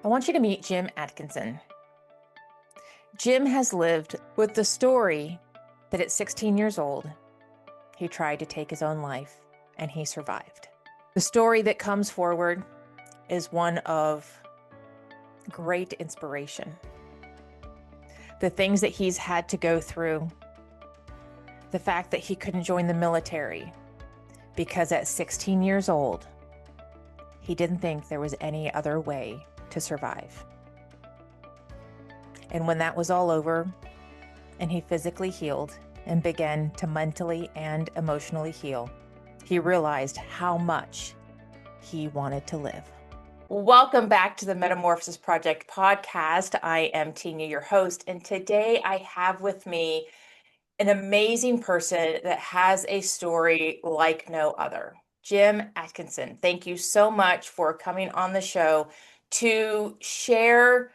I want you to meet Jim Atkinson. Jim has lived with the story that at 16 years old, he tried to take his own life and he survived. The story that comes forward is one of great inspiration. The things that he's had to go through, the fact that he couldn't join the military because at 16 years old, he didn't think there was any other way to survive. And when that was all over and he physically healed and began to mentally and emotionally heal, he realized how much he wanted to live. Welcome back to the Metamorphosis Project Podcast. I am Tina, your host, and today I have with me an amazing person that has a story like no other. Jim Atkinson, thank you so much for coming on the show to share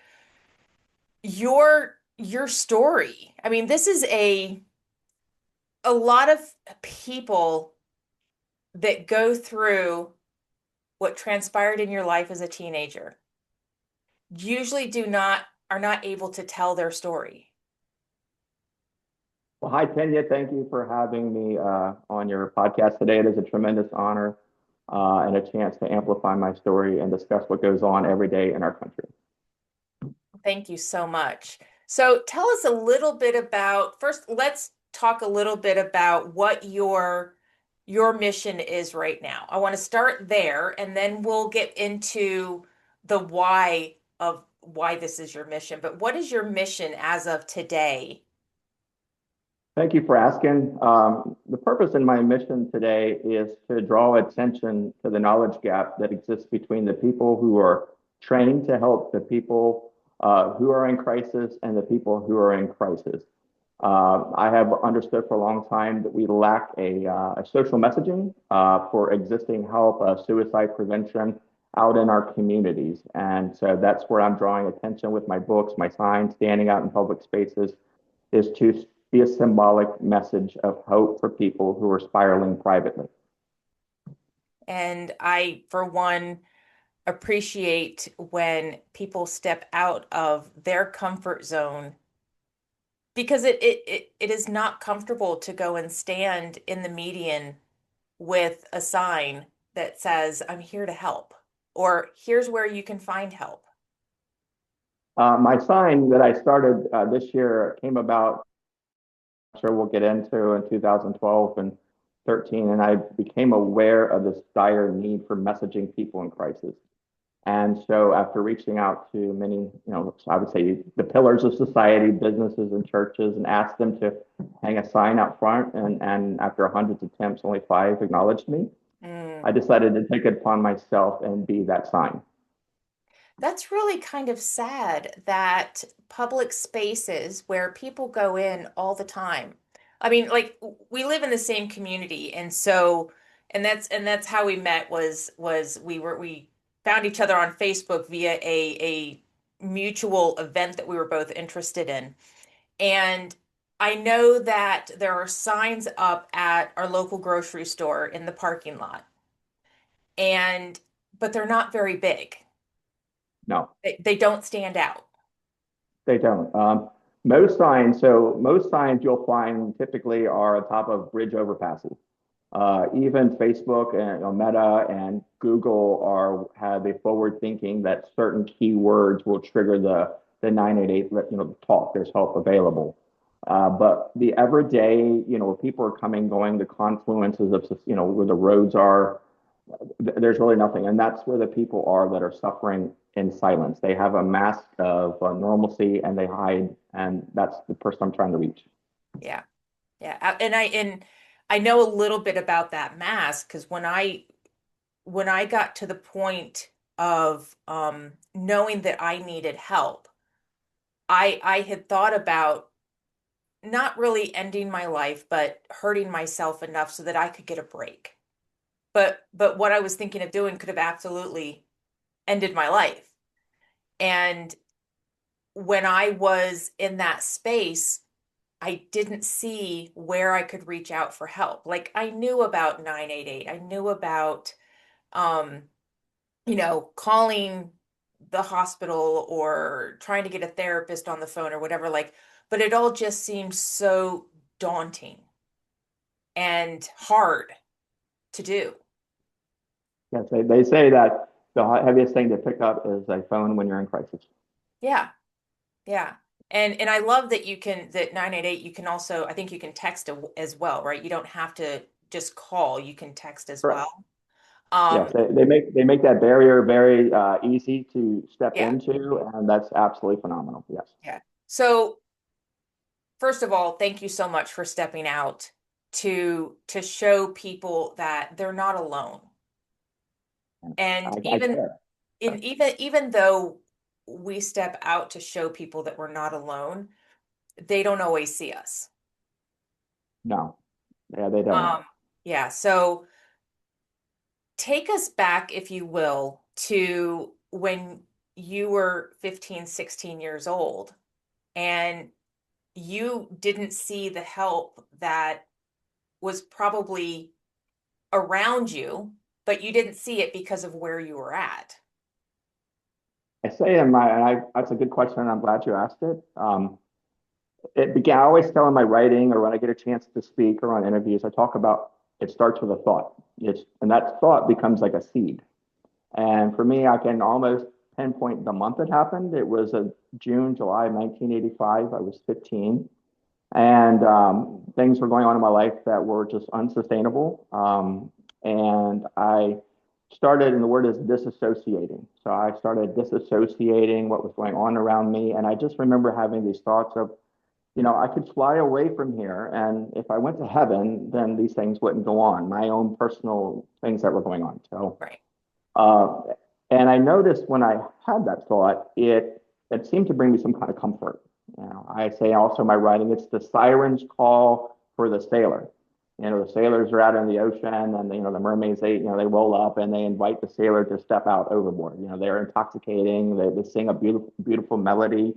your story. I mean, this is a lot of people that go through what transpired in your life as a teenager usually are not able to tell their story. Well, hi, Tanya. Thank you for having me on your podcast today. It is a tremendous honor and a chance to amplify my story and discuss what goes on every day in our country. Thank you so much. So tell us a little bit about, first, let's talk a little bit about what your mission is right now. I want to start there, and then we'll get into the why of why this is your mission. But what is your mission as of today? Thank you for asking. The purpose in my mission today is to draw attention to the knowledge gap that exists between the people who are trained to help the people who are in crisis and the people who are in crisis. I have understood for a long time that we lack a social messaging for existing help, suicide prevention out in our communities. And so that's where I'm drawing attention with my books, my signs, standing out in public spaces, is to be a symbolic message of hope for people who are spiraling privately. And I, for one, appreciate when people step out of their comfort zone, because it is not comfortable to go and stand in the median with a sign that says, "I'm here to help," or "Here's where you can find help." My sign that I started this year came about, I'm sure we'll get into, in 2012 and 13, and I became aware of this dire need for messaging people in crisis. And so after reaching out to many, I would say the pillars of society, businesses and churches, and asked them to hang a sign out front, and after hundreds of attempts, only 5 acknowledged me. I decided to take it upon myself and be that sign. That's really kind of sad that public spaces where people go in all the time. I mean, like, we live in the same community, and so, and that's how we met, was we found each other on Facebook via a mutual event that we were both interested in. And I know that there are signs up at our local grocery store in the parking lot, and but they're not very big. No, They don't stand out. they don't. Most signs you'll find typically are on top of bridge overpasses. Even Facebook and Meta and Google have a forward thinking that certain keywords will trigger the 988, talk. There's help available. But the everyday, where people are coming, going, the confluences of, where the roads are, there's really nothing. And that's where the people are that are suffering in silence. They have a mask of normalcy and they hide. And that's the person I'm trying to reach. Yeah. Yeah. And I know a little bit about that mask, because when I got to the point of knowing that I needed help, I had thought about not really ending my life, but hurting myself enough so that I could get a break. But what I was thinking of doing could have absolutely ended my life. And when I was in that space, I didn't see where I could reach out for help. Like, I knew about 988. I knew about, calling the hospital or trying to get a therapist on the phone or whatever, like, but it all just seems so daunting and hard to do. Yes, they say that the heaviest thing to pick up is a phone when you're in crisis. Yeah. Yeah. And I love that you can that 988 you can also I think you can text as well, right? You don't have to just call, you can text as Correct. well. Yes, Um they make that barrier very easy to step yeah, into, and that's absolutely phenomenal. Yes. yeah. So first of all, thank you so much for stepping out to show people that they're not alone. And I care. even though we step out to show people that we're not alone, they don't always see us. No, yeah, they don't. Yeah, so take us back, if you will, to when you were 15, 16 years old and you didn't see the help that was probably around you, but you didn't see it because of where you were at. I say in my, and that's a good question, and I'm glad you asked it. It began, I always tell in my writing or when I get a chance to speak or on interviews, I talk about it starts with a thought. And that thought becomes like a seed. And for me, I can almost pinpoint the month it happened. It was a July 1985. I was 15. And things were going on in my life that were just unsustainable. And I started, and the word is disassociating. So I started disassociating what was going on around me. And I just remember having these thoughts of, I could fly away from here. And if I went to heaven, then these things wouldn't go on, my own personal things that were going on. So, Right. uh, and I noticed when I had that thought, it seemed to bring me some kind of comfort. I say also in my writing, it's the siren's call for the sailor. The sailors are out in the ocean, and the mermaids they roll up and they invite the sailor to step out overboard. They're intoxicating. They sing a beautiful melody.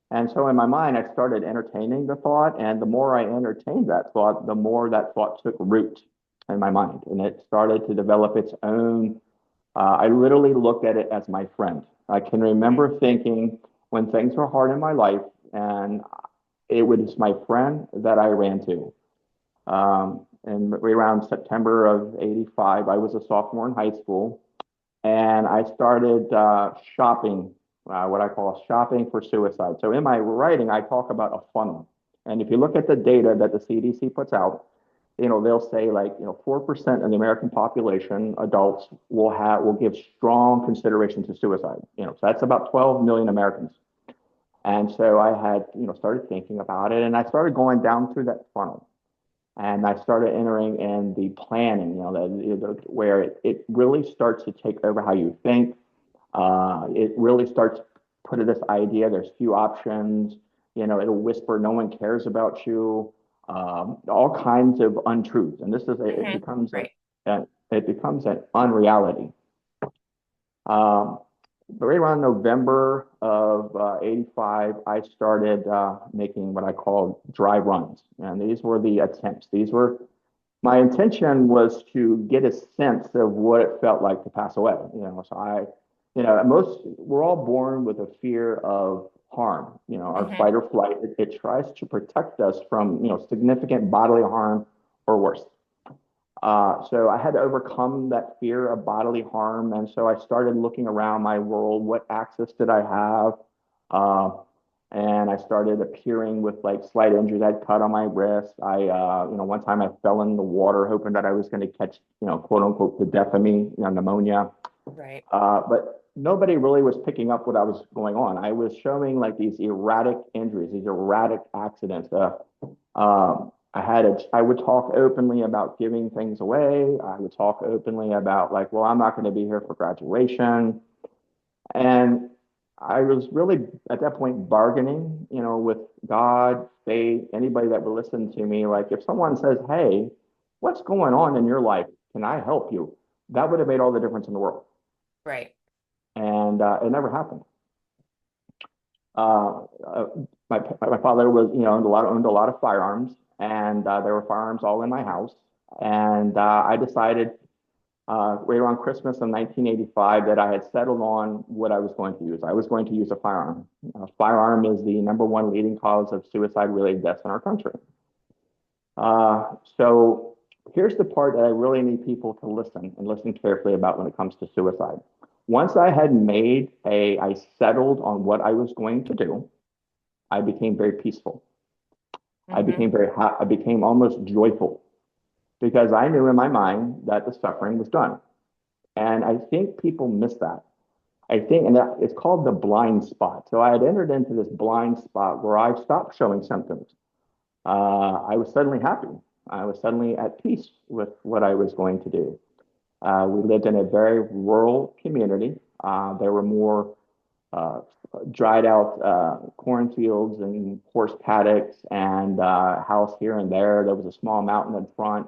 And so in my mind, I started entertaining the thought, and the more I entertained that thought, the more that thought took root in my mind, and it started to develop its own. I literally looked at it as my friend. I can remember thinking when things were hard in my life, and it was my friend that I ran to. And around September of '85, I was a sophomore in high school, and I started shopping, what I call shopping for suicide. So in my writing, I talk about a funnel. And if you look at the data that the CDC puts out, they'll say like, 4% of the American population, adults, will give strong consideration to suicide. So that's about 12 million Americans. And so I had, started thinking about it, and I started going down through that funnel. And I started entering in the planning, where it really starts to take over how you think. It really starts putting this idea, there's few options, it'll whisper, no one cares about you, all kinds of untruths. And this is, it Mm-hmm. becomes Right. it becomes an unreality. Um, right around November of '85, I started making what I call dry runs. And these were the attempts. My intention was to get a sense of what it felt like to pass away. We're all born with a fear of harm. Our Mm-hmm. fight or flight, it tries to protect us from, significant bodily harm or worse. So I had to overcome that fear of bodily harm. And so I started looking around my world. What access did I have? Uh, and I started appearing with like slight injuries. I had cut on my wrist. One time I fell in the water hoping that I was going to catch, quote unquote, the death of me, pneumonia. Right. But nobody really was picking up what I was going on. I was showing like these erratic injuries, these erratic accidents. I would talk openly about giving things away. I would talk openly about like, well, I'm not going to be here for graduation. And I was really at that point bargaining, with God, faith, anybody that would listen to me. Like if someone says, hey, what's going on in your life? Can I help you? That would have made all the difference in the world. Right. And it never happened. Uh, uh, my father was, owned a lot of firearms, and there were firearms all in my house. And I decided right around Christmas of 1985 that I had settled on what I was going to use. I was going to use a firearm. A firearm is the number one leading cause of suicide-related deaths in our country. So here's the part that I really need people to listen and listen carefully about when it comes to suicide. Once I settled on what I was going to do, I became very peaceful. Mm-hmm. I became almost joyful because I knew in my mind that the suffering was done. And I think people miss that. And that it's called the blind spot. So I had entered into this blind spot where I stopped showing symptoms. I was suddenly happy. I was suddenly at peace with what I was going to do. We lived in a very rural community. There were more dried out cornfields and horse paddocks and house here and there. There was a small mountain in front.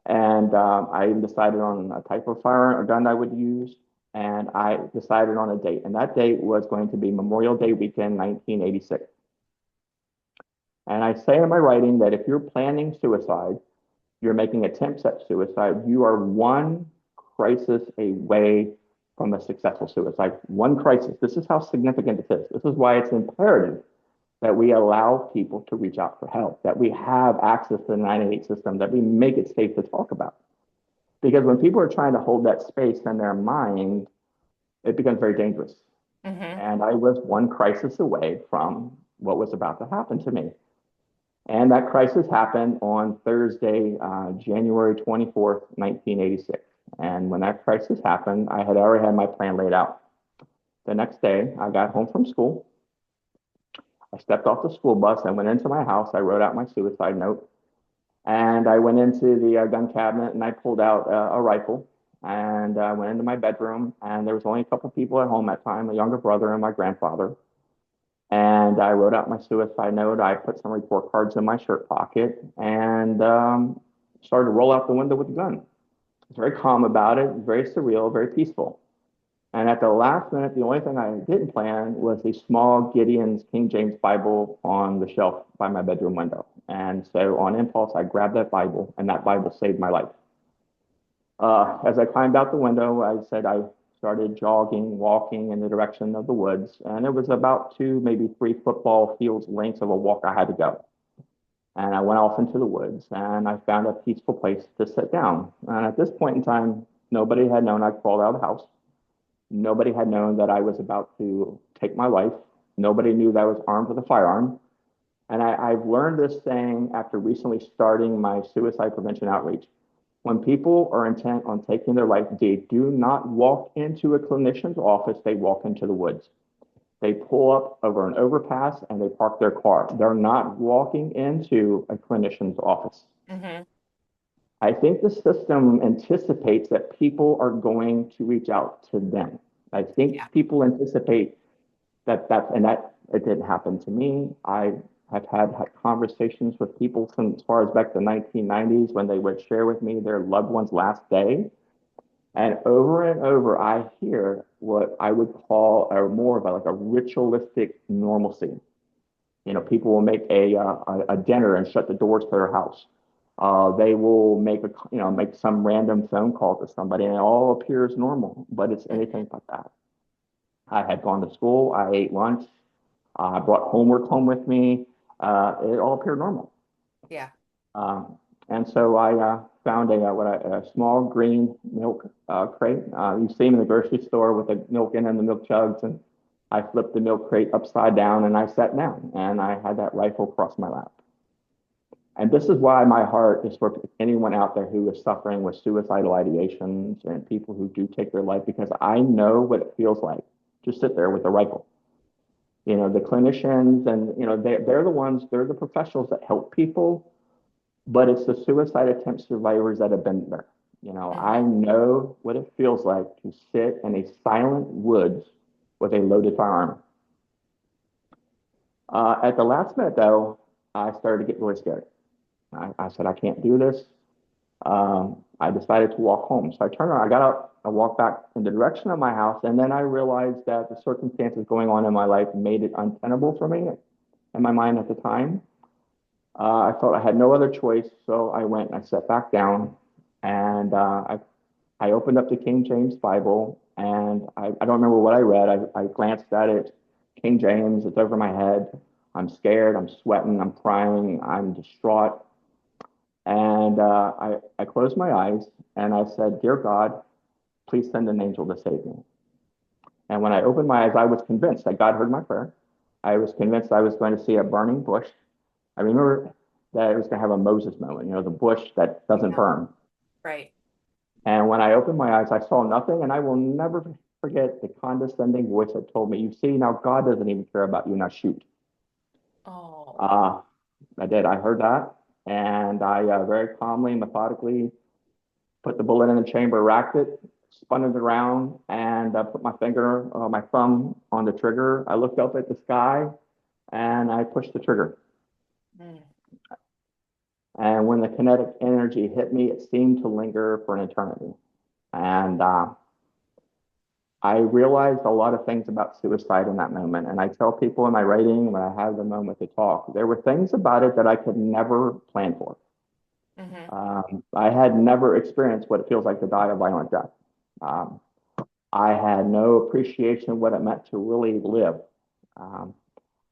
And I even decided on a type of firearm or gun I would use. And I decided on a date. And that date was going to be Memorial Day weekend, 1986. And I say in my writing that if you're planning suicide, you're making attempts at suicide, you are one crisis away from a successful suicide. One crisis. This is how significant it is. This is why it's imperative that we allow people to reach out for help, that we have access to the 988 system, that we make it safe to talk about. Because when people are trying to hold that space in their mind, it becomes very dangerous. Mm-hmm. And I was one crisis away from what was about to happen to me. And that crisis happened on Thursday, January 24th, 1986. And when that crisis happened, I had already had my plan laid out. The next day, I got home from school. I stepped off the school bus. I went into my house. I wrote out my suicide note. And I went into the gun cabinet and I pulled out a rifle. And I went into my bedroom. And there was only a couple people at home at the time, a younger brother and my grandfather. And I wrote out my suicide note. I put some report cards in my shirt pocket and started to roll out the window with the gun. I was very calm about it, very surreal, very peaceful. And at the last minute, the only thing I didn't plan was a small Gideon's King James Bible on the shelf by my bedroom window. And so on impulse, I grabbed that Bible, and that Bible saved my life. As I climbed out the window, I said I started jogging, walking in the direction of the woods, and it was about 2, maybe 3 football fields lengths of a walk I had to go. And I went off into the woods, and I found a peaceful place to sit down. And at this point in time, nobody had known I crawled out of the house. Nobody had known that I was about to take my life. Nobody knew that I was armed with a firearm. And I've learned this saying after recently starting my suicide prevention outreach. When people are intent on taking their life, they do not walk into a clinician's office, they walk into the woods. They pull up over an overpass and they park their car. They're not walking into a clinician's office. Mm-hmm. I think the system anticipates that people are going to reach out to them. I think Yeah. people anticipate that it didn't happen to me. I have had conversations with people from as far as back the 1990s when they would share with me their loved one's last day. And over, I hear what I would call more of like a ritualistic normalcy. You know, people will make a dinner and shut the doors to their house. They will make some random phone call to somebody, and it all appears normal, but it's Mm-hmm. anything but that. I had gone to school. I ate lunch. I brought homework home with me. It all appeared normal. Yeah. Um, and so I found a small green milk crate. You see them in the grocery store with the milk in and the milk jugs. And I flipped the milk crate upside down and I sat down and I had that rifle across my lap. And this is why my heart is for anyone out there who is suffering with suicidal ideations and people who do take their life, because I know what it feels like to sit there with a rifle. You know, the clinicians and, they're the ones, they're the professionals that help people, but it's the suicide attempt survivors that have been there. You know, I Mm-hmm. know what it feels like to sit in a silent woods with a loaded firearm. At the last minute, though, I started to get really scared. I said, I can't do this. I decided to walk home. So I turned around, I got up, I walked back in the direction of my house, and then I realized that the circumstances going on in my life made it untenable for me in my mind at the time. I felt I had no other choice, so I went and I sat back down and I I opened up the King James Bible, and I don't remember what I read. I glanced at it. King James, it's over my head. I'm scared. I'm sweating. I'm crying. I'm distraught. And I closed my eyes and I said, Dear God, please send an angel to save me. And when I opened my eyes, I was convinced that God heard my prayer. I was convinced I was going to see a burning bush. I remember that I was going to have a Moses moment, the bush that doesn't Yeah. burn. Right. And when I opened my eyes, I saw nothing. And I will never forget the condescending voice that told me, You see, now God doesn't even care about you. Now shoot. Oh. I did. I heard that. And I very calmly, methodically put the bullet in the chamber, racked it, spun it around, and put my thumb on the trigger. I looked up at the sky and I pushed the trigger. Mm. And when the kinetic energy hit me, it seemed to linger for an eternity. And I realized a lot of things about suicide in that moment. And I tell people in my writing when I have the moment to talk, there were things about it that I could never plan for. I had never experienced what it feels like to die a violent death. Um, I had no appreciation of what it meant to really live. Um,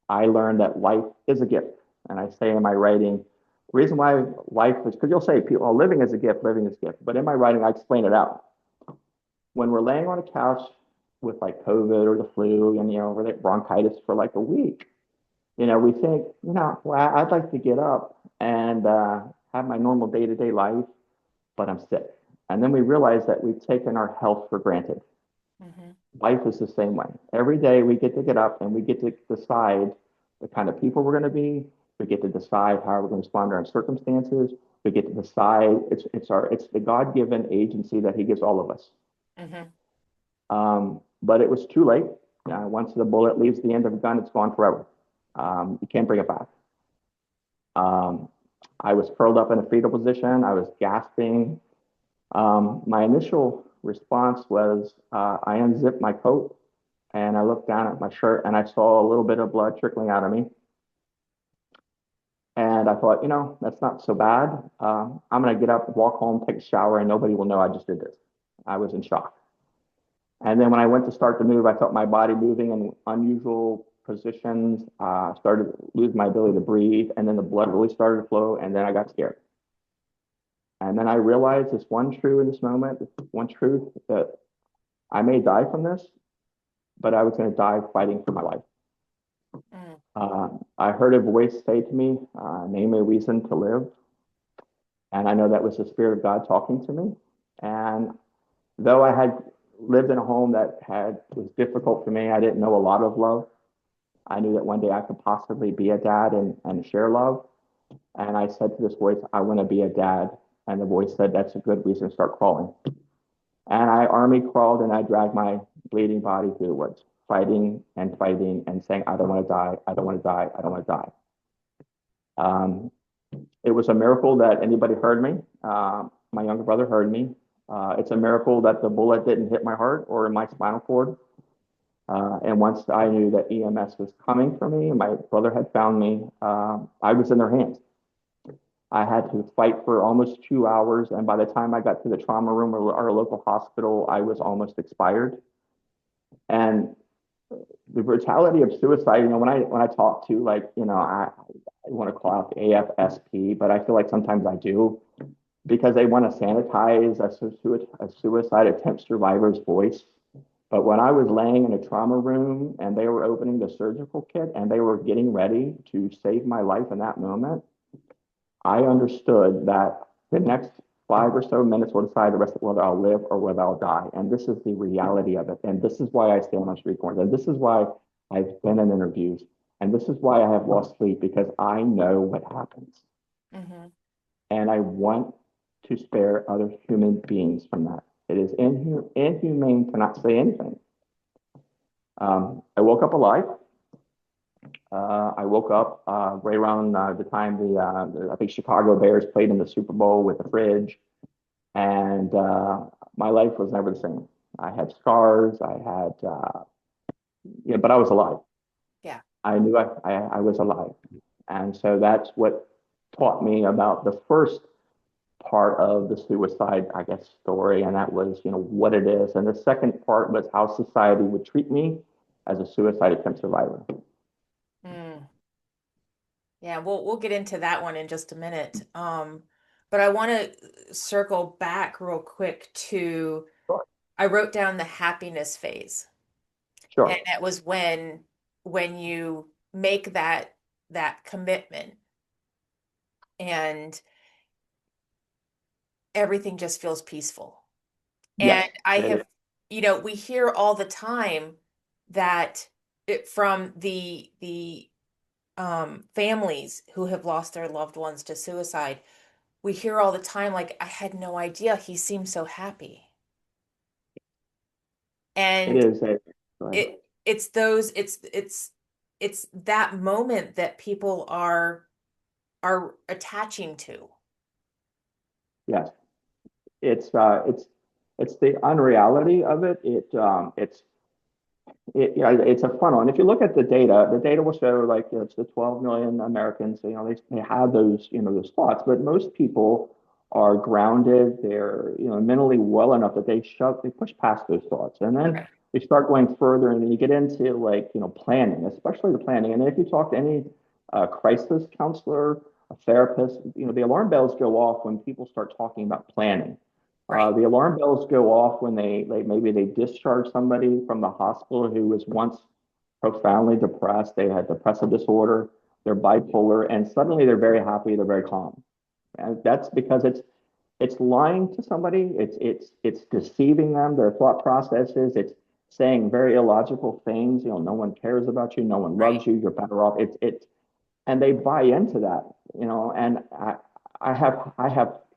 I learned that life is a gift. And I say in my writing, the reason why life is, because you'll say, people, oh, living is a gift, living is a gift. But in my writing, I explain it out. When we're laying on a couch with like COVID or the flu and, we're like bronchitis for like a week, we think, well, I'd like to get up and have my normal day-to-day life, but I'm sick. And then we realize that we've taken our health for granted. Life is the same way. Every day we get to get up and we get to decide the kind of people we're going to be. We get to decide how we're going to respond to our circumstances. We get to decide. It's the God-given agency that He gives all of us. But it was too late. Once the bullet leaves the end of the gun, it's gone forever. You can't bring it back. I was curled up in a fetal position. I was gasping. My initial response was I unzipped my coat and I looked down at my shirt and I saw a little bit of blood trickling out of me. And I thought, that's not so bad. I'm going to get up, walk home, take a shower, and nobody will know I just did this. I was in shock. And then when I went to start to move, I felt my body moving in unusual positions, started to lose my ability to breathe, and then the blood really started to flow, and then I got scared. And then I realized this one truth that I may die from this, but I was going to die fighting for my life. I heard a voice say to me, name a reason to live. And I know that was the Spirit of God talking to me. And though I had lived in a home that was difficult for me, I didn't know a lot of love. I knew that one day I could possibly be a dad and share love. And I said to this voice, I want to be a dad. And the voice said, that's a good reason to start crawling. And I army crawled and I dragged my bleeding body through the woods, fighting and saying, I don't want to die. I don't want to die. I don't want to die. It was a miracle that anybody heard me. My younger brother heard me. It's a miracle that the bullet didn't hit my heart or my spinal cord. And once I knew that EMS was coming for me, my brother had found me, I was in their hands. I had to fight for almost 2 hours. And by the time I got to the trauma room or our local hospital, I was almost expired. And the brutality of suicide, when I talk to I want to call out the AFSP, but I feel like sometimes I do because they want to sanitize a suicide attempt survivor's voice. But when I was laying in a trauma room and they were opening the surgical kit and they were getting ready to save my life in that moment, I understood that the next 5 or so minutes will decide the rest of whether I'll live or whether I'll die. And this is the reality of it. And this is why I stay on street corners. And this is why I've been in interviews. And this is why I have lost sleep, because I know what happens. And I want to spare other human beings from that. It is inhumane to not say anything. I woke up alive. I woke up right around the time I think Chicago Bears played in the Super Bowl with the fridge, and my life was never the same. I had scars. I had, but I was alive. Yeah. I knew I was alive, and so that's what taught me about the first part of the suicide, I guess, story, and that was, what it is. And the second part was how society would treat me as a suicide attempt survivor. Mm. Yeah, we'll get into that one in just a minute. But I want to circle back real quick to Sure. I wrote down the happiness phase. And Sure. that was when you make that commitment and everything just feels peaceful. And Yes, I it is. have, we hear all the time that from the families who have lost their loved ones to suicide, we hear all the time, like, I had no idea he seemed so happy. It And is a, go ahead. it's that moment that people are attaching to. Yes, it's the unreality of it. It's a funnel. And if you look at the data will show like it's the 12 million Americans, they have those thoughts, but most people are grounded. They're, mentally well enough that they push past those thoughts. And then Right. they start going further and then you get into like, planning, especially the planning. And if you talk to any crisis counselor, a therapist, the alarm bells go off when people start talking about planning. Right. The alarm bells go off when maybe they discharge somebody from the hospital who was once profoundly depressed. They had depressive disorder, they're bipolar, and suddenly they're very happy, they're very calm. And that's because it's lying to somebody, it's deceiving them, their thought processes, it's saying very illogical things. No one cares about you, no one Right. loves you, you're better off. It's and they buy into that, and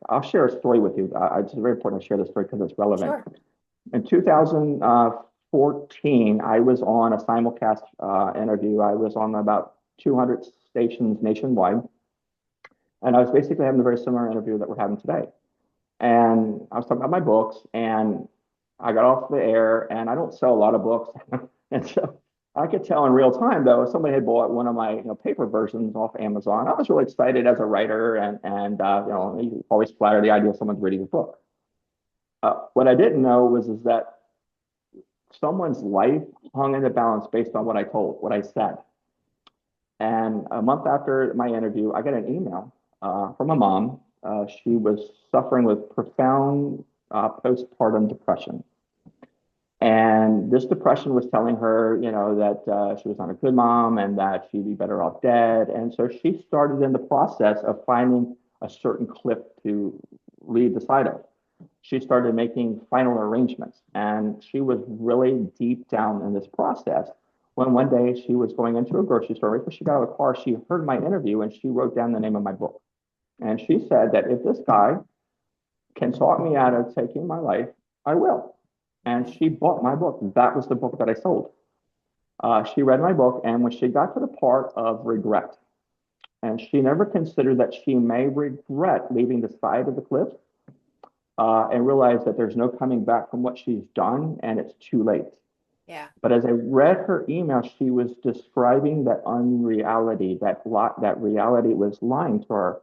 I'll share a story with you. It's very important to share this story because it's relevant. Sure. In 2014, I was on a simulcast interview. I was on about 200 stations nationwide, and I was basically having a very similar interview that we're having today. And I was talking about my books, and I got off the air, and I don't sell a lot of books, and so I could tell in real time though if somebody had bought one of my paper versions off Amazon. I was really excited as a writer, and you always flatter the idea of someone's reading your book. What I didn't know was that someone's life hung in the balance based on what I said. And a month after my interview, I got an email from a mom. She was suffering with profound postpartum depression. And this depression was telling her, that she was not a good mom and that she'd be better off dead. And so she started in the process of finding a certain cliff to leave the side of. She started making final arrangements, and she was really deep down in this process. When one day she was going into a grocery store, right before she got out of the car, she heard my interview and she wrote down the name of my book. And she said that if this guy can talk me out of taking my life, I will. And she bought my book. That was the book that I sold. She read my book, and when she got to the part of regret, and she never considered that she may regret leaving the side of the cliff, and realize that there's no coming back from what she's done, and it's too late. Yeah. But as I read her email, she was describing that unreality, that reality was lying to her.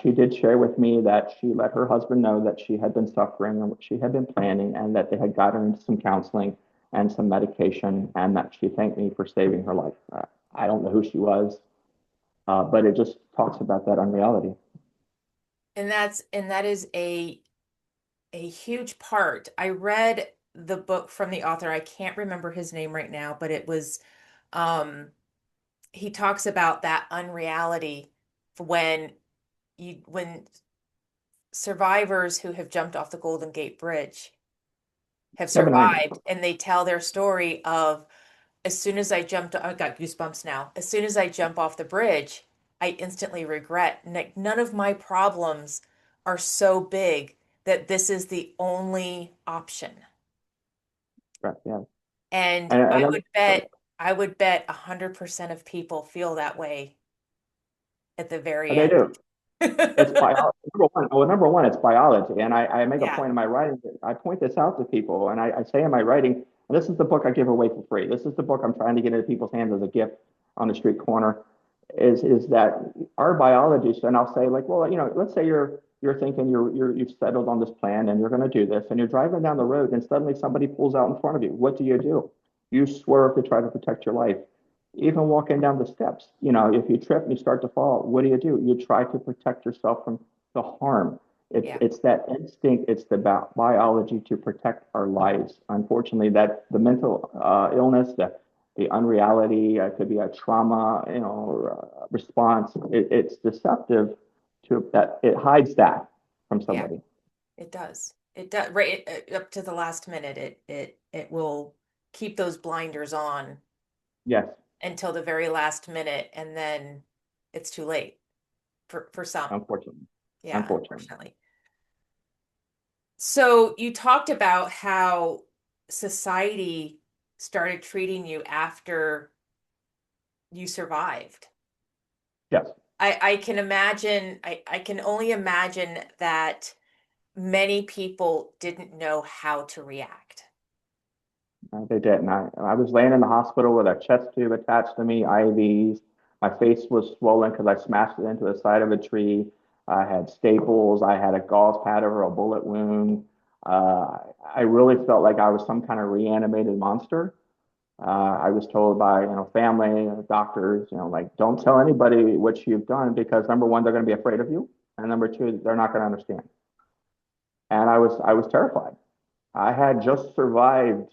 She did share with me that she let her husband know that she had been suffering and what she had been planning, and that they had gotten into some counseling and some medication, and that she thanked me for saving her life. I don't know who she was, but it just talks about that unreality. And that is a huge part. I read the book from the author. I can't remember his name right now, but it was um he talks about that unreality when when survivors who have jumped off the Golden Gate Bridge have Kevin, I know. survived, and they tell their story of, as soon as I got goosebumps now. As soon as I jump off the bridge, I instantly regret. None of my problems are so big that this is the only option. Right, yeah. And And then, I would bet 100% of people feel that way at the very they end. do. It's biology. Number one, it's biology. And I make a Yeah. point in my writing. I point this out to people, and I say in my writing, and this is the book I give away for free. This is the book I'm trying to get into people's hands as a gift on the street corner. is that our biology. And I'll say like, well, let's say you're thinking you've settled on this plan and you're going to do this, and you're driving down the road, and suddenly somebody pulls out in front of you. What do? You swerve to try to protect your life. Even walking down the steps, if you trip and you start to fall, what do? You try to protect yourself from the harm. Yeah. It's that instinct, it's the biology to protect our lives. Unfortunately, that the mental illness, the unreality, could be a trauma, response. It's deceptive to that. It hides that from Yeah, somebody. it does. It does. Right. Up to the last minute, it will keep those blinders on Yes, until the very last minute, and then it's too late for some. unfortunately, Yeah, unfortunately. unfortunately. So you talked about how society started treating you after you survived. Yes. I can imagine, I can only imagine that many people didn't know how to react. They didn't. I was laying in the hospital with a chest tube attached to me, IVs. My face was swollen because I smashed it into the side of a tree. I had staples. I had a gauze pad over a bullet wound. Uh, I really felt like I was some kind of reanimated monster. I was told by family, doctors, like don't tell anybody what you've done because number one, they're going to be afraid of you, and number two, they're not going to understand. And I was terrified. I had just survived.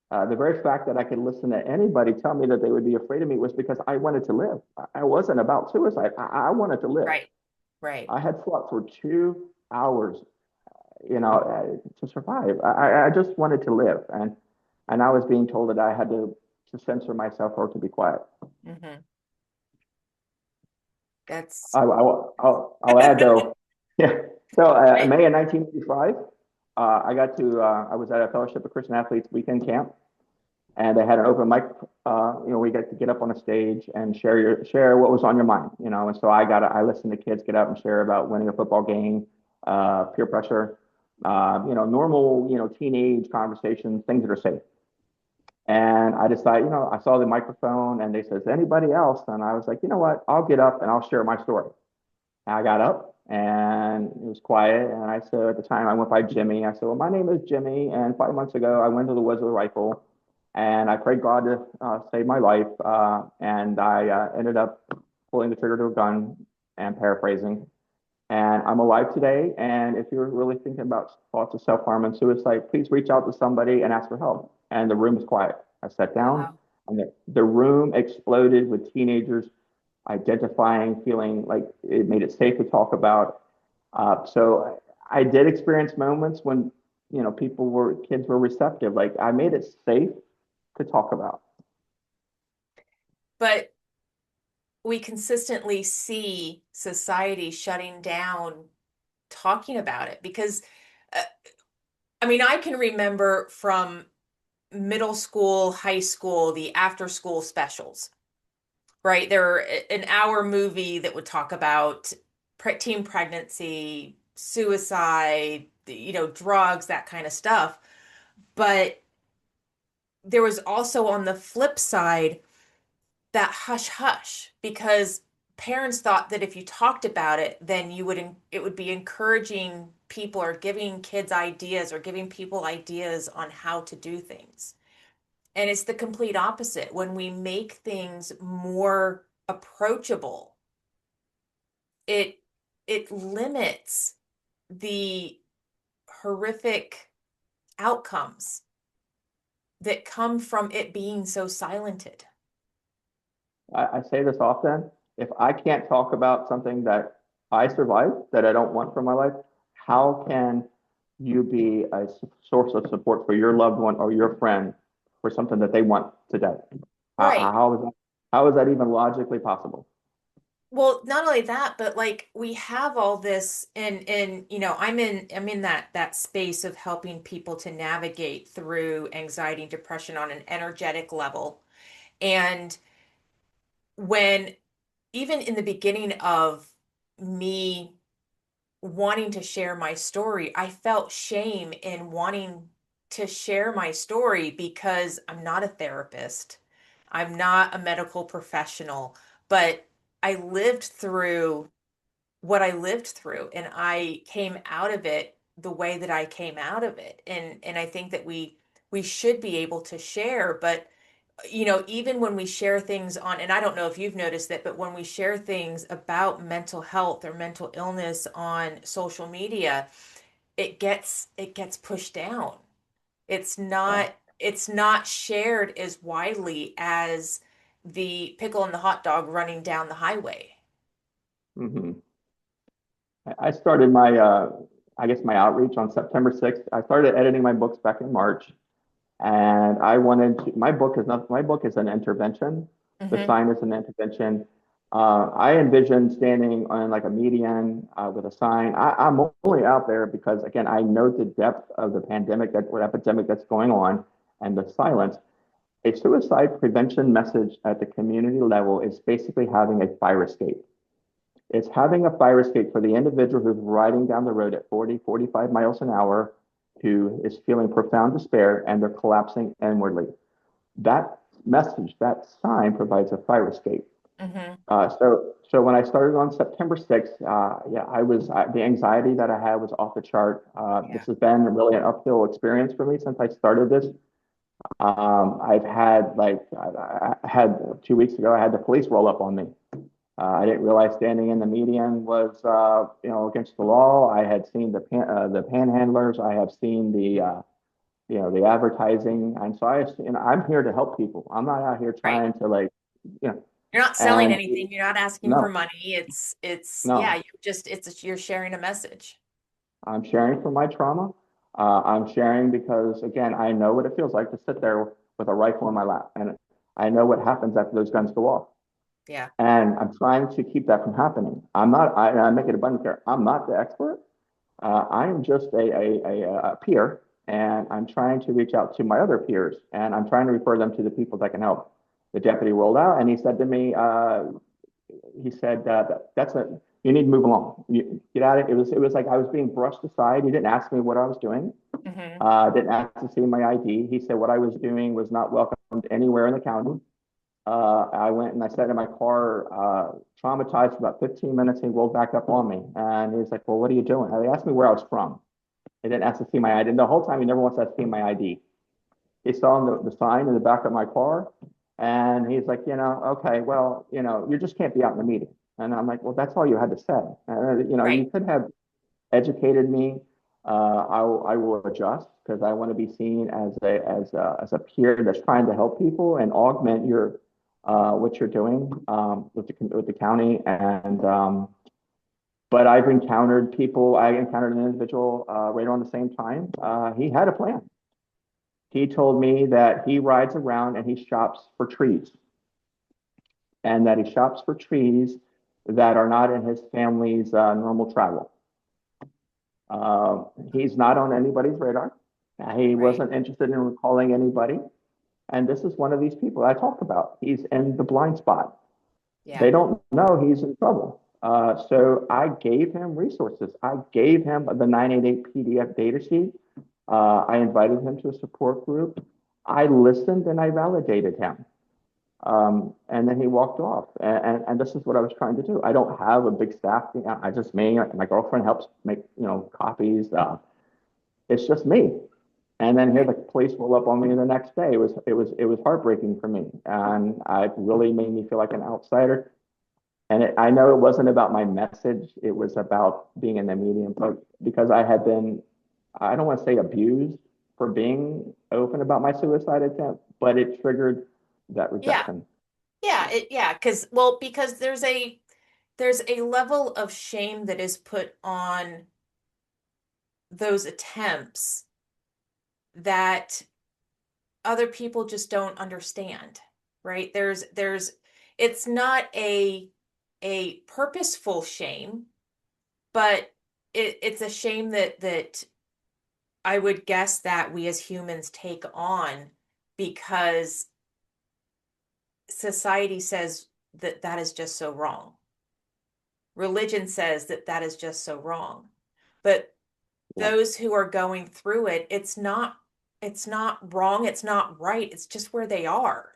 The very fact that I could listen to anybody tell me that they would be afraid of me was because I wanted to live. I wasn't about suicide. I wanted to live. Right. Right. I had slept for 2 hours, to survive. I just wanted to live, and I was being told that I had to censor myself or to be quiet. Hmm. That's I'll add though, yeah. So right. May of 1985, I was at a Fellowship of Christian Athletes weekend camp, and they had an open mic. We got to get up on a stage and share what was on your mind. And so I listened to kids get up and share about winning a football game, peer pressure, normal teenage conversations, things that are safe. And I decided, I saw the microphone and they says, anybody else? And I was like, you know what? I'll get up and I'll share my story. And I got up and it was quiet. And I said, at the time I went by Jimmy. I said, well, my name is Jimmy. And 5 months ago, I went to the woods with a rifle and I prayed God to save my life. And I ended up pulling the trigger to a gun and paraphrasing. And I'm alive today. And if you're really thinking about thoughts of self-harm and suicide, please reach out to somebody and ask for help. And the room was quiet. I sat down Wow. and the room exploded with teenagers identifying, feeling like it made it safe to talk about. So I did experience moments when, kids were receptive. Like I made it safe to talk about. But we consistently see society shutting down talking about it because, uh, I mean, I can remember from middle school, high school, the after school specials, right? There were an hour movie that would talk about teen pregnancy, suicide, drugs, that kind of stuff. But there was also on the flip side that hush hush because parents thought that if you talked about it, then it would be encouraging people or giving kids ideas or giving people ideas on how to do things. And it's the complete opposite. When we make things more approachable, it it limits the horrific outcomes that come from it being so silented. I say this often. If I can't talk about something that I survived, that I don't want for my life, how can you be a source of support for your loved one or your friend for something that they want today? Right. How is that even logically possible? Well, not only that, but like we have all this and I'm in that space of helping people to navigate through anxiety and depression on an energetic level. And when even in the beginning of me wanting to share my story, I felt shame in wanting to share my story because I'm not a therapist. I'm not a medical professional, but I lived through what I lived through, and I came out of it the way that I came out of it. And I think that we should be able to share, but even when we share things on, and I don't know if you've noticed that, but when we share things about mental health or mental illness on social media, it gets pushed down. It's Yeah. not it's not shared as widely as the pickle and the hot dog running down the highway. hmm I started my, I guess my outreach on September 6th. I started editing my books back in March, and I wanted to, my book is an intervention. The Hmm. sign is an intervention. I envision standing on like a median with a sign. I'm only out there because, again, I know the depth of the pandemic, that or epidemic that's going on, and the silence. A suicide prevention message at the community level is basically having a fire escape. It's having a fire escape for the individual who's riding down the road at 40, 45 miles an hour, who is feeling profound despair and they're collapsing inwardly. That message, that sign provides a fire escape. Hmm. So when I started on September 6th, yeah, the anxiety that I had was off the chart. Yeah. This has been really an uphill experience for me since I started this. I've had I had 2 weeks ago, I had the police roll up on me. I didn't realize standing in the median was, against the law. I had seen the panhandlers. I have seen the advertising, and so I'm here to help people. I'm not out here Right. trying to you know, You're not selling and anything. You're not asking for no, money. It's yeah, no, you're sharing a message. I'm sharing from my trauma. I'm sharing because, again, I know what it feels like to sit there with a rifle in my lap, and I know what happens after those guns go off. Yeah. And I'm trying to keep that from happening. I make it abundantly clear, I'm not the expert. I am just a peer, and I'm trying to reach out to my other peers, and I'm trying to refer them to the people that can help. The deputy rolled out, and he said to me, he said, you need to move along. You get out of it. It was like I was being brushed aside. He didn't ask me what I was doing. Hmm. Didn't ask to see my ID. He said what I was doing was not welcomed anywhere in the county. I went and I sat in my car, traumatized for about 15 minutes. He rolled back up on me and he was like, well, what are you doing? And he asked me where I was from. He didn't ask to see my ID. And the whole time he never wants to see my ID. He saw the sign in the back of my car and he's like, okay, well, you just can't be out in the meeting. And I'm like, well, that's all you had to say. Right. You could have educated me. I will adjust because I want to be seen as a peer that's trying to help people and augment your what you're doing with the county. And but I've encountered people. I encountered an individual right around the same time. He had a plan. He told me that he rides around and he shops for trees, and that he shops for trees that are not in his family's normal travel. He's not on anybody's radar. He Right. wasn't interested in calling anybody. And this is one of these people I talked about. He's in the blind spot. Yeah. They don't know he's in trouble. So I gave him resources. I gave him the 988 PDF data sheet. I invited him to a support group. I listened and I validated him. And then he walked off. And this is what I was trying to do. I don't have a big staff. I just me. My girlfriend helps make copies. It's just me. And then here Right. the police roll up on me the next day. It was heartbreaking for me, and it really made me feel like an outsider. And I know it wasn't about my message; it was about being in the medium, but because I had been, I don't want to say abused for being open about my suicide attempt, but it triggered that Yeah. rejection. Yeah, because there's a level of shame that is put on those attempts that other people just don't understand, right? It's not a purposeful shame, but it's a shame that I would guess that we as humans take on because society says that that is just so wrong. Religion says that that is just so wrong. But Yeah, those who are going through it, it's not wrong, it's not right, it's just where they are.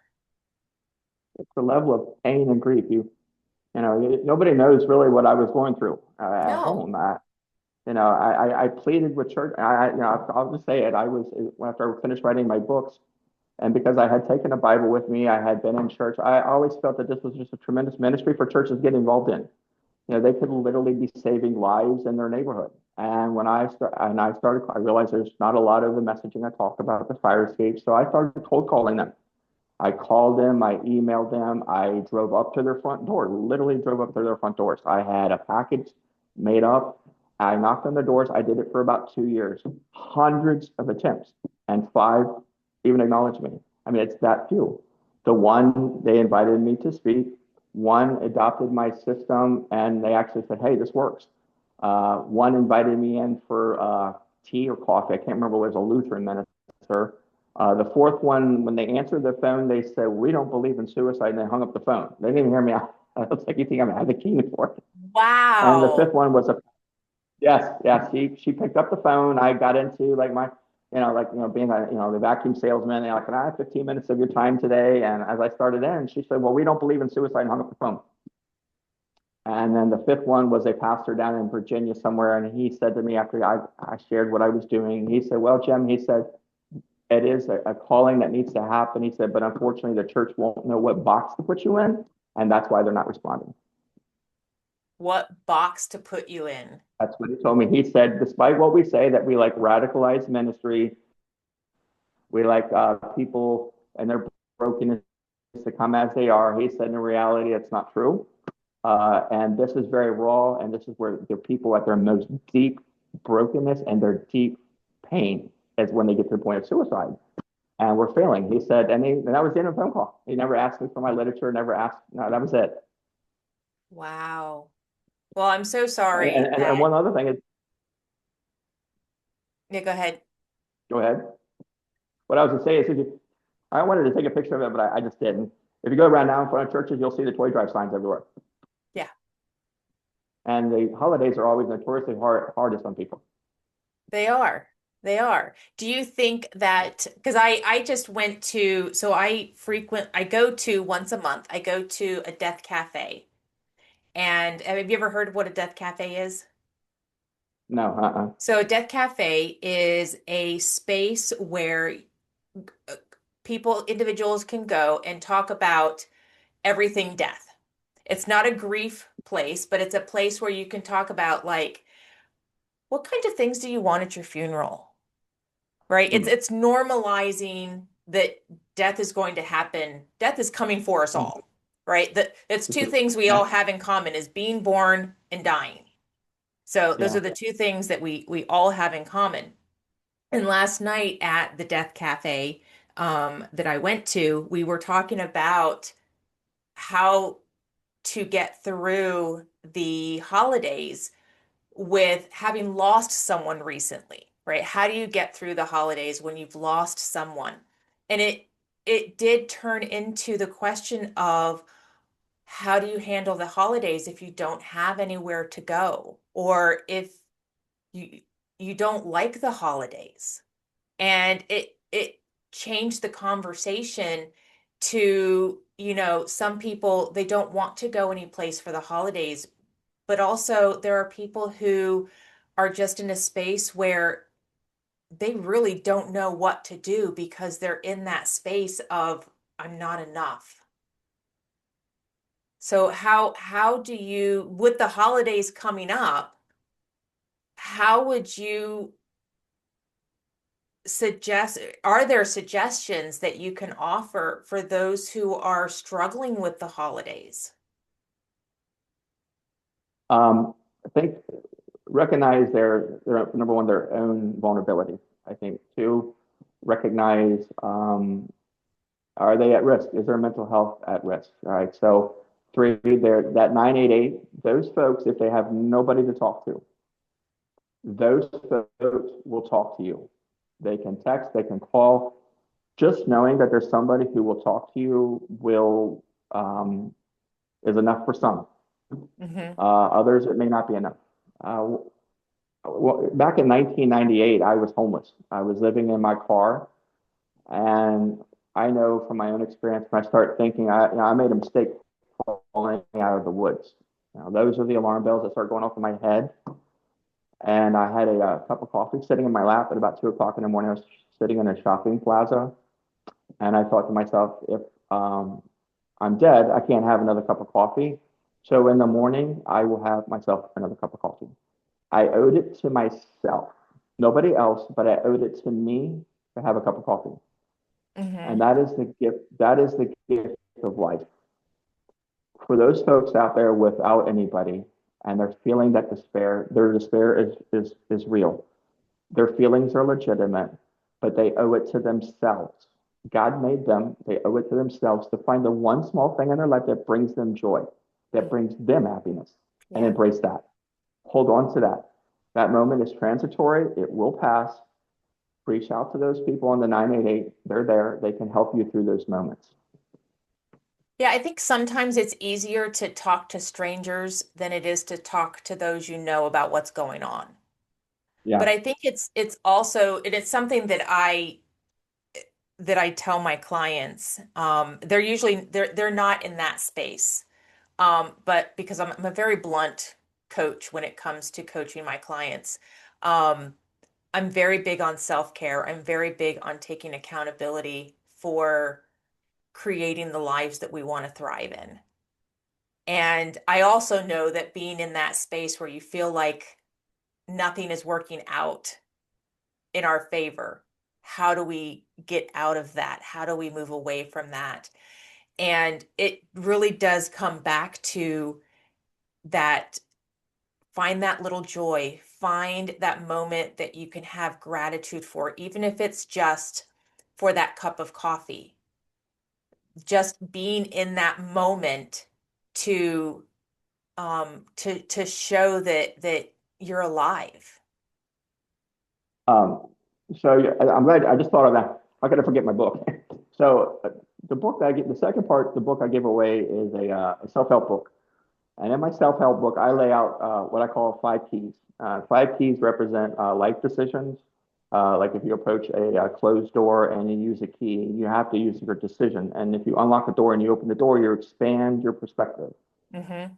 it's the level of pain and grief. Nobody knows really what I was going through at No. home. I pleaded with church. I'll just say it. I was after I finished writing my books, and because I had taken a Bible with me, I had been in church. I always felt that this was just a tremendous ministry for churches to get involved in. They could literally be saving lives in their neighborhood. And when I started, I realized there's not a lot of the messaging I talked about the fire escape. So I started cold calling them. I called them, I emailed them, I drove up to their front door, literally drove up to their front doors. I had a package made up. I knocked on the doors. I did it for about 2 years, hundreds of attempts, and five even acknowledged me. I mean, it's that few. The one, they invited me to speak. One adopted my system, and they actually said, hey, this works. One invited me in for tea or coffee. I can't remember, it was a Lutheran minister. The fourth one, when they answered the phone, they said, we don't believe in suicide, and they hung up the phone. They didn't hear me out. I was like, you think I'm advocating for it? And the fifth Wow. one was yes, she picked up the phone. I got into like being the vacuum salesman. They're like, can I have 15 minutes of your time today? And as I started in, she said, well, we don't believe in suicide, and hung up the phone. And then the fifth one was a pastor down in Virginia somewhere. And he said to me after I shared what I was doing, he said, well, Jim, he said, it is a calling that needs to happen. He said, but unfortunately, the church won't know what box to put you in. And that's why they're not responding. What box to put you in? That's what he told me. He said, despite what we say that we like radicalized ministry, we like people and their brokenness to come as they are. He said, in reality, it's not true. And this is very raw. And this is where the people at their most deep brokenness and their deep pain is when they get to the point of suicide. And we're failing. He said, and that was the end of the phone call. He never asked me for my literature, never asked. No, that was it. Wow. Well, I'm so And, sorry and, and that, one other thing is, yeah, go ahead. go ahead. What I was going to say is, I wanted to take a picture of it, but I just didn't. If you go around now in front of churches, you'll see the toy drive signs everywhere. Yeah, And the holidays are always notoriously hardest on people. they are. They are. Do you think that, because I just went to, so I go to once a month, I go to a death cafe. And have you ever heard of what a death cafe is? No, So a death cafe is a space where individuals can go and talk about everything death. It's not a grief place, but it's a place where you can talk about like what kind of things do you want at your funeral? Right? It's normalizing that death is going to happen. Death is coming for us all, right? That it's two things we all have in common is being born and dying. So those Yeah. are the two things that we all have in common. And last night at the Death Cafe that I went to, we were talking about how to get through the holidays with having lost someone recently, right? How do you get through the holidays when you've lost someone? And it did turn into the question of how do you handle the holidays if you don't have anywhere to go or if you you don't like the holidays? And it changed the conversation to, some people they don't want to go any place for the holidays, but also there are people who are just in a space where they really don't know what to do because they're in that space of I'm not enough. So how do you, with the holidays coming up, how would you suggest, are there suggestions that you can offer for those who are struggling with the holidays? I think recognize their number one, their own vulnerability. I think two, recognize are they at risk? Is their mental health at risk? All right. So three, they're that 988. Those folks, if they have nobody to talk to, those folks will talk to you. They can text, they can call. Just knowing that there's somebody who will talk to you will is enough for some. Mm-hmm. Others, it may not be enough. Well, back in 1998, I was homeless. I was living in my car, and I know from my own experience when I start thinking, I made a mistake out of the woods. Now, those are the alarm bells that start going off in my head. And I had a cup of coffee sitting in my lap at about 2 o'clock in the morning. I was sitting in a shopping plaza, and I thought to myself, if I'm dead, I can't have another cup of coffee. So in the morning, I will have myself another cup of coffee. I owed it to myself, nobody else, but I owed it to me to have a cup of coffee. And Mm-hmm. that is the gift. That is the gift of life. For those folks out there without anybody, and they're feeling that despair, their despair is real. Their feelings are legitimate, but they owe it to themselves. God made them. They owe it to themselves to find the one small thing in their life that brings them joy, that brings them happiness, and Yeah. embrace that. Hold on to that. That moment is transitory. It will pass. Reach out to those people on the 988. They're there. They can help you through those moments. Yeah, I think sometimes it's easier to talk to strangers than it is to talk to those you know about what's going on. But Yeah. I think it's also it is something that I tell my clients. They're usually they're not in that space. But because I'm a very blunt coach when it comes to coaching my clients. Um, I'm very big on self-care. I'm very big on taking accountability for creating the lives that we want to thrive in. And I also know that being in that space where you feel like nothing is working out in our favor, how do we get out of that? How do we move away from that? And it really does come back to that find that little joy, find that moment that you can have gratitude for, even if it's just for that cup of coffee. Just being in that moment to to show that you're alive. Um, so yeah, I'm glad. I just thought of that. How could I forget my book? So the book that I get, the second part, the book I give away is a self-help book. And in my self-help book, I lay out what I call 5 keys. 5 keys represent life decisions. Like if you approach a closed door and you use a key, you have to use your decision. And if you unlock the door and you open the door, you expand your perspective. Mm-hmm.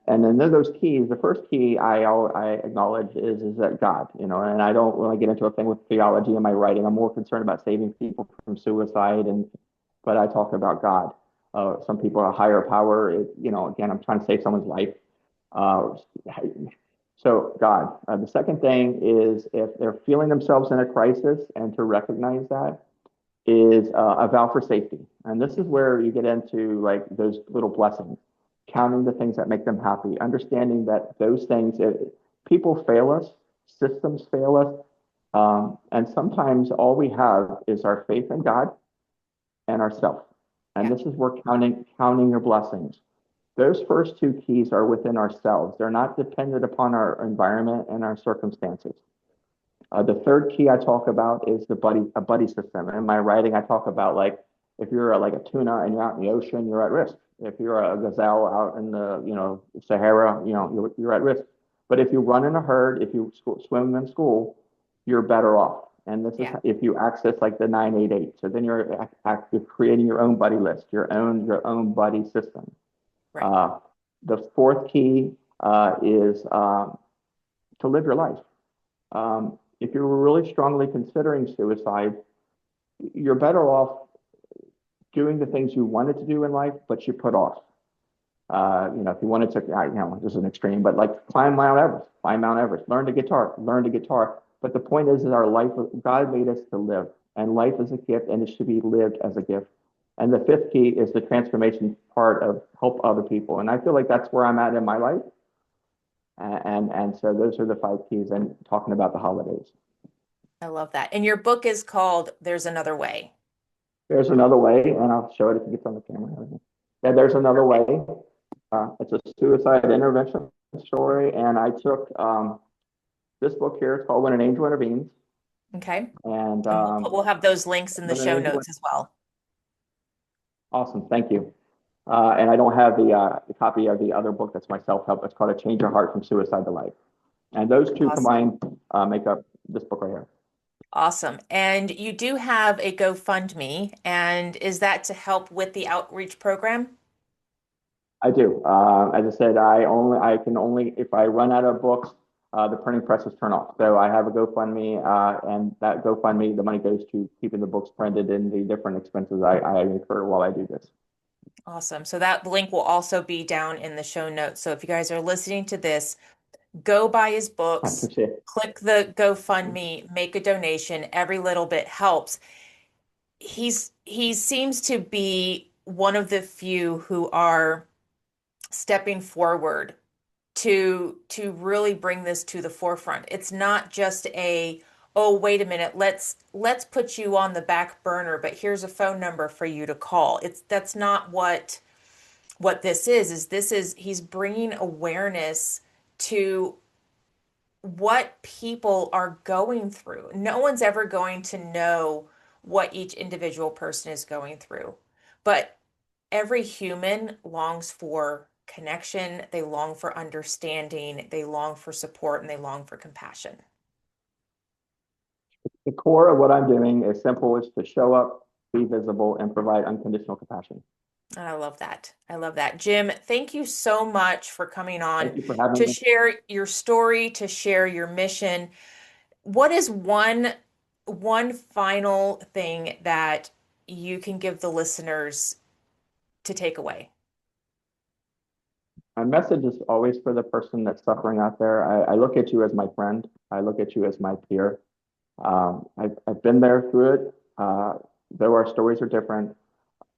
And then those keys, the first key I acknowledge is that God, and I don't really get into a thing with theology in my writing. I'm more concerned about saving people from suicide, but I talk about God. Some people are higher power. Again, I'm trying to save someone's life. Uh, so God. The second thing is if they're feeling themselves in a crisis, and to recognize that is a vow for safety. And this is where you get into like those little blessings, counting the things that make them happy, understanding that those things, people fail us, systems fail us. And sometimes all we have is our faith in God and ourself. And Yeah. this is where counting your blessings. Those first 2 keys are within ourselves. They're not dependent upon our environment and our circumstances. The third key I talk about is a buddy system. In my writing, I talk about like if you're like a tuna and you're out in the ocean, you're at risk. If you're a gazelle out in the Sahara, you're at risk. But if you run in a herd, if you swim in school, you're better off. And this is Yeah. if you access like the 988. So then you're creating your own buddy list, your own buddy system. Right. Uh, the fourth key is to live your life. If you're really strongly considering suicide, you're better off doing the things you wanted to do in life, but you put off. If you wanted to, this is an extreme, but like climb Mount Everest, learn to guitar. But the point is our life, God made us to live, and life is a gift, and it should be lived as a gift. And the fifth key is the transformation part of help other people. And I feel like that's where I'm at in my life. And so those are the 5 keys and talking about the holidays. I love that. And your book is called There's Another Way. There's another way, and I'll show it if it gets on the camera. Yeah, there's another way. Perfect. It's a suicide intervention story, and I took this book here. It's called When an Angel Intervenes, Okay. and And we'll have those links in the when an show angel. notes as well. Awesome, thank you. And I don't have the copy of the other book that's my self-help. It's called A Change Your Heart from Suicide to Life, and those two Awesome. combined make up this book right here. Awesome. And you do have a GoFundMe, and is that to help with the outreach program? I do. As I said, I can only, if I run out of books, the printing presses turn off. So I have a GoFundMe, and that GoFundMe, the money goes to keeping the books printed and the different expenses I incur while I do this. Awesome. So that link will also be down in the show notes. So if you guys are listening to this, go buy his I books, appreciate it. click the GoFundMe, make a donation. Every little bit helps. He seems to be one of the few who are stepping forward to really bring this to the forefront. It's not just a, oh, wait a minute, let's put you on the back burner, but here's a phone number for you to call. That's not what this is he's bringing awareness to what people are going through. No one's ever going to know what each individual person is going through, but every human longs for connection, they long for understanding, they long for support, and they long for compassion. The core of what I'm doing is simple: is to show up, be visible, and provide unconditional compassion. And I love that. I love that. Jim, thank you so much for coming on Thank you for having to me. share your story, to share your mission. What is one final thing that you can give the listeners to take away? My message is always for the person that's suffering out there. I look at you as my friend. I look at you as my peer. I've been there through it. Though our stories are different,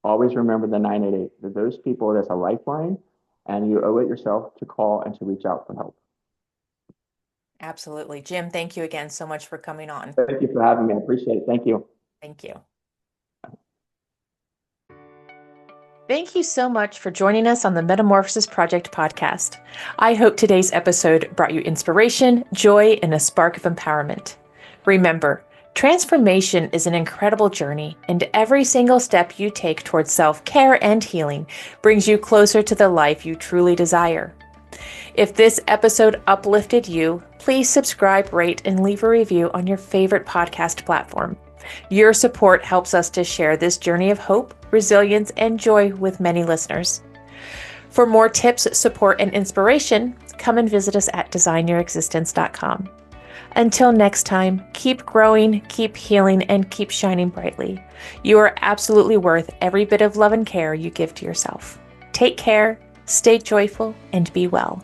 always remember the 988. That those people, that's a lifeline, and you owe it yourself to call and to reach out for help. Absolutely. Jim, thank you again so much for coming on. Thank you for having me. I appreciate it. Thank you. Thank you. Thank you so much for joining us on the Metamorphosis Project podcast. I hope today's episode brought you inspiration, joy, and a spark of empowerment. Remember, transformation is an incredible journey, and every single step you take towards self-care and healing brings you closer to the life you truly desire. If this episode uplifted you, please subscribe, rate, and leave a review on your favorite podcast platform. Your support helps us to share this journey of hope, resilience, and joy with many listeners. For more tips, support, and inspiration, come and visit us at designyourexistence.com. Until next time, keep growing, keep healing, and keep shining brightly. You are absolutely worth every bit of love and care you give to yourself. Take care, stay joyful, and be well.